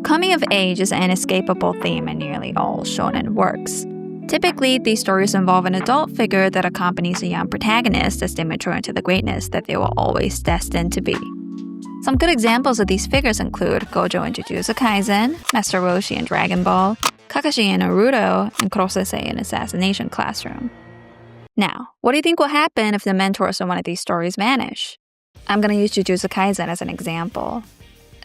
coming of age is an inescapable theme in nearly all shonen works. Typically, these stories involve an adult figure that accompanies a young protagonist as they mature into the greatness that they were always destined to be. Some good examples of these figures include Gojo in Jujutsu Kaisen, Master Roshi in Dragon Ball, Kakashi in Naruto, and Kurosei in Assassination Classroom. Now, what do you think will happen if the mentors in one of these stories vanish? I'm gonna use Jujutsu Kaisen as an example.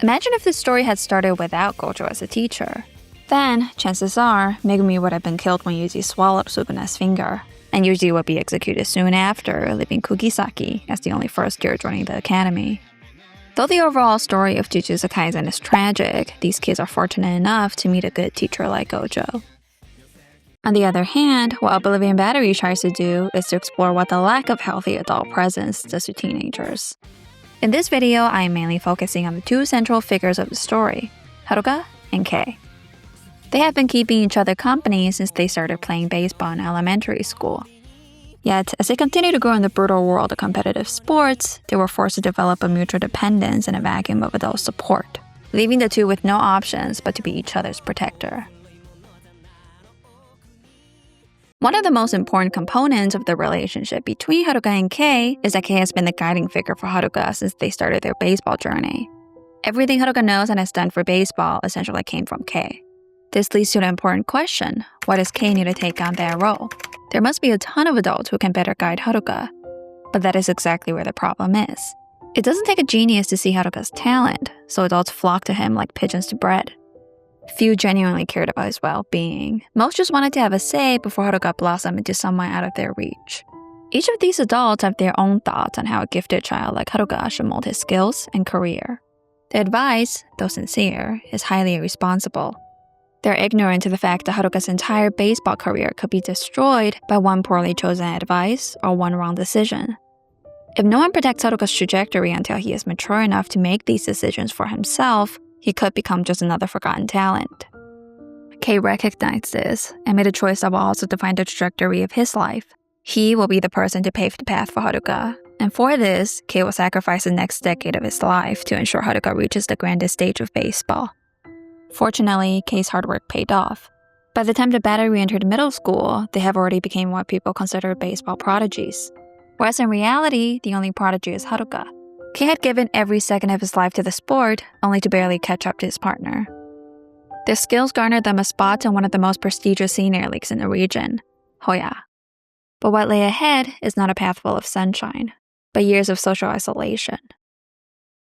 Imagine if this story had started without Gojo as a teacher. Then, chances are, Megumi would have been killed when Yuji swallowed Suguna's finger, and Yuji would be executed soon after, leaving Kugisaki as the only first year joining the academy. Though the overall story of Jujutsu Kaisen is tragic, these kids are fortunate enough to meet a good teacher like Gojo. On the other hand, what Oblivion Battery tries to do is to explore what the lack of healthy adult presence does to teenagers. In this video, I am mainly focusing on the two central figures of the story, Haruka and Kei. They have been keeping each other company since they started playing baseball in elementary school. Yet, as they continue to grow in the brutal world of competitive sports, they were forced to develop a mutual dependence in a vacuum of adult support, leaving the two with no options but to be each other's protector. One of the most important components of the relationship between Haruka and Kei is that Kei has been the guiding figure for Haruka since they started their baseball journey. Everything Haruka knows and has done for baseball essentially came from Kei. This leads to an important question: why does Kei need to take on that role? There must be a ton of adults who can better guide Haruka. But that is exactly where the problem is. It doesn't take a genius to see Haruka's talent, so adults flock to him like pigeons to bread. Few genuinely cared about his well-being. Most just wanted to have a say before Haruka blossomed into someone out of their reach. Each of these adults have their own thoughts on how a gifted child like Haruka should mold his skills and career. The advice, though sincere, is highly irresponsible. They're ignorant to the fact that Haruka's entire baseball career could be destroyed by one poorly chosen advice or one wrong decision. If no one protects Haruka's trajectory until he is mature enough to make these decisions for himself, he could become just another forgotten talent. Kei recognized this and made a choice that will also define the trajectory of his life. He will be the person to pave the path for Haruka, and for this, Kei will sacrifice the next decade of his life to ensure Haruka reaches the grandest stage of baseball. Fortunately, Kei's hard work paid off. By the time the Battery entered middle school, they have already become what people consider baseball prodigies. Whereas in reality, the only prodigy is Haruka. Kei had given every second of his life to the sport, only to barely catch up to his partner. Their skills garnered them a spot in one of the most prestigious senior leagues in the region, Hoya. But what lay ahead is not a path full of sunshine, but years of social isolation.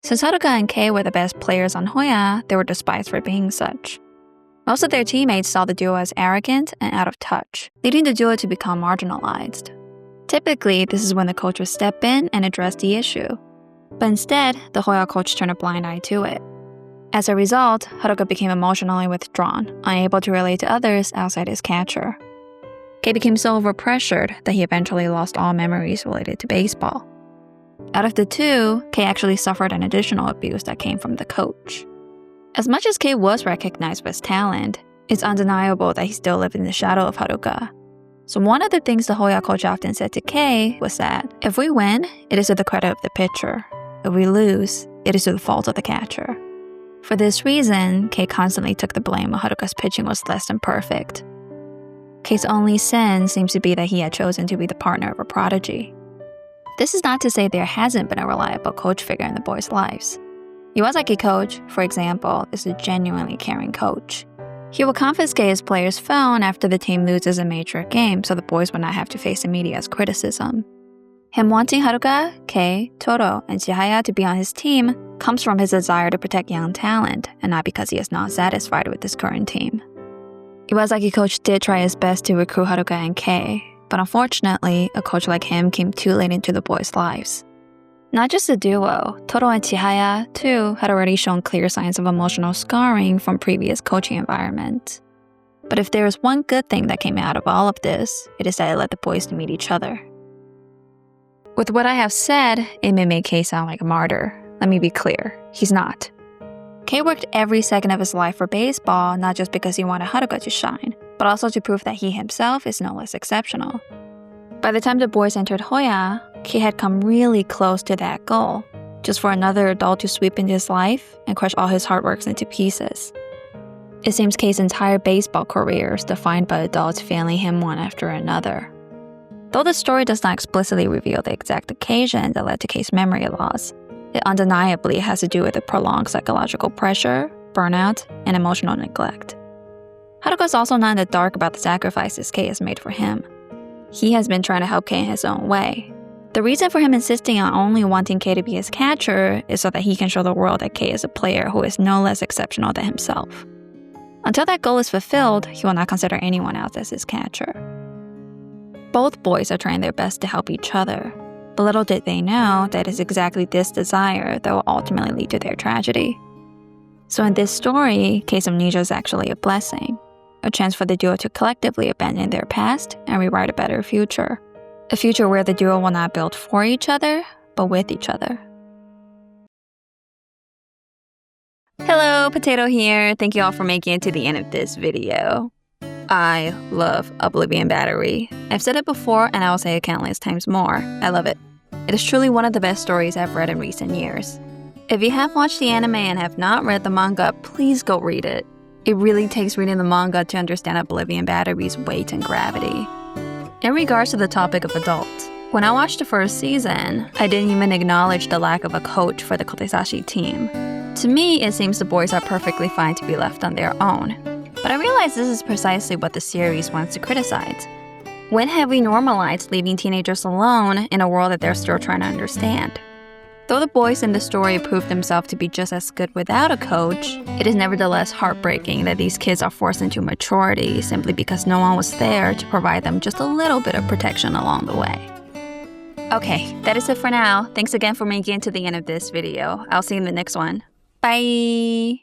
Since Haruka and Kei were the best players on Hoya, they were despised for being such. Most of their teammates saw the duo as arrogant and out of touch, leading the duo to become marginalized. Typically, this is when the coach would step in and address the issue. But instead, the Hoya coach turned a blind eye to it. As a result, Haruka became emotionally withdrawn, unable to relate to others outside his catcher. Kei became so overpressured that he eventually lost all memories related to baseball. Out of the two, Kei actually suffered an additional abuse that came from the coach. As much as Kei was recognized for his talent, it's undeniable that he still lived in the shadow of Haruka. So one of the things the Hoya coach often said to Kei was that if we win, it is to the credit of the pitcher. If we lose, it is to the fault of the catcher. For this reason, Kei constantly took the blame when Haruka's pitching was less than perfect. Kei's only sin seems to be that he had chosen to be the partner of a prodigy. This is not to say there hasn't been a reliable coach figure in the boys' lives. Iwasaki's coach, for example, is a genuinely caring coach. He will confiscate his player's phone after the team loses a major game so the boys will not have to face the media's criticism. Him wanting Haruka, Kei, Toro, and Chihaya to be on his team comes from his desire to protect young talent and not because he is not satisfied with his current team. Iwasaki's coach did try his best to recruit Haruka and Kei, but unfortunately, a coach like him came too late into the boys' lives. Not just the duo, Toro and Chihaya, too, had already shown clear signs of emotional scarring from previous coaching environments. But if there is one good thing that came out of all of this, it is that it led the boys meet each other. With what I have said, it may make Kei sound like a martyr. Let me be clear, he's not. Kei worked every second of his life for baseball, not just because he wanted Haruka to shine, but also to prove that he himself is no less exceptional. By the time the boys entered Hoya, Kei had come really close to that goal, just for another adult to sweep into his life and crush all his hard work into pieces. It seems Kei's entire baseball career is defined by adults failing him one after another. Though the story does not explicitly reveal the exact occasion that led to Kei's memory loss, it undeniably has to do with the prolonged psychological pressure, burnout, and emotional neglect. Haruka is also not in the dark about the sacrifices Kei has made for him. He has been trying to help Kei in his own way. The reason for him insisting on only wanting Kei to be his catcher is so that he can show the world that Kei is a player who is no less exceptional than himself. Until that goal is fulfilled, he will not consider anyone else as his catcher. Both boys are trying their best to help each other, but little did they know that it is exactly this desire that will ultimately lead to their tragedy. So in this story, Kei's amnesia is actually a blessing, a chance for the duo to collectively abandon their past and rewrite a better future. A future where the duo will not build for each other, but with each other. Hello, Potato here. Thank you all for making it to the end of this video. I love Oblivion Battery. I've said it before and I will say it countless times more. I love it. It is truly one of the best stories I've read in recent years. If you have watched the anime and have not read the manga, please go read it. It really takes reading the manga to understand Oblivion Battery's weight and gravity. In regards to the topic of adults, when I watched the first season, I didn't even acknowledge the lack of a coach for the Kotesashi team. To me, it seems the boys are perfectly fine to be left on their own. But I realize this is precisely what the series wants to criticize. When have we normalized leaving teenagers alone in a world that they're still trying to understand? Though the boys in the story proved themselves to be just as good without a coach, it is nevertheless heartbreaking that these kids are forced into maturity simply because no one was there to provide them just a little bit of protection along the way. Okay, that is it for now. Thanks again for making it to the end of this video. I'll see you in the next one. Bye!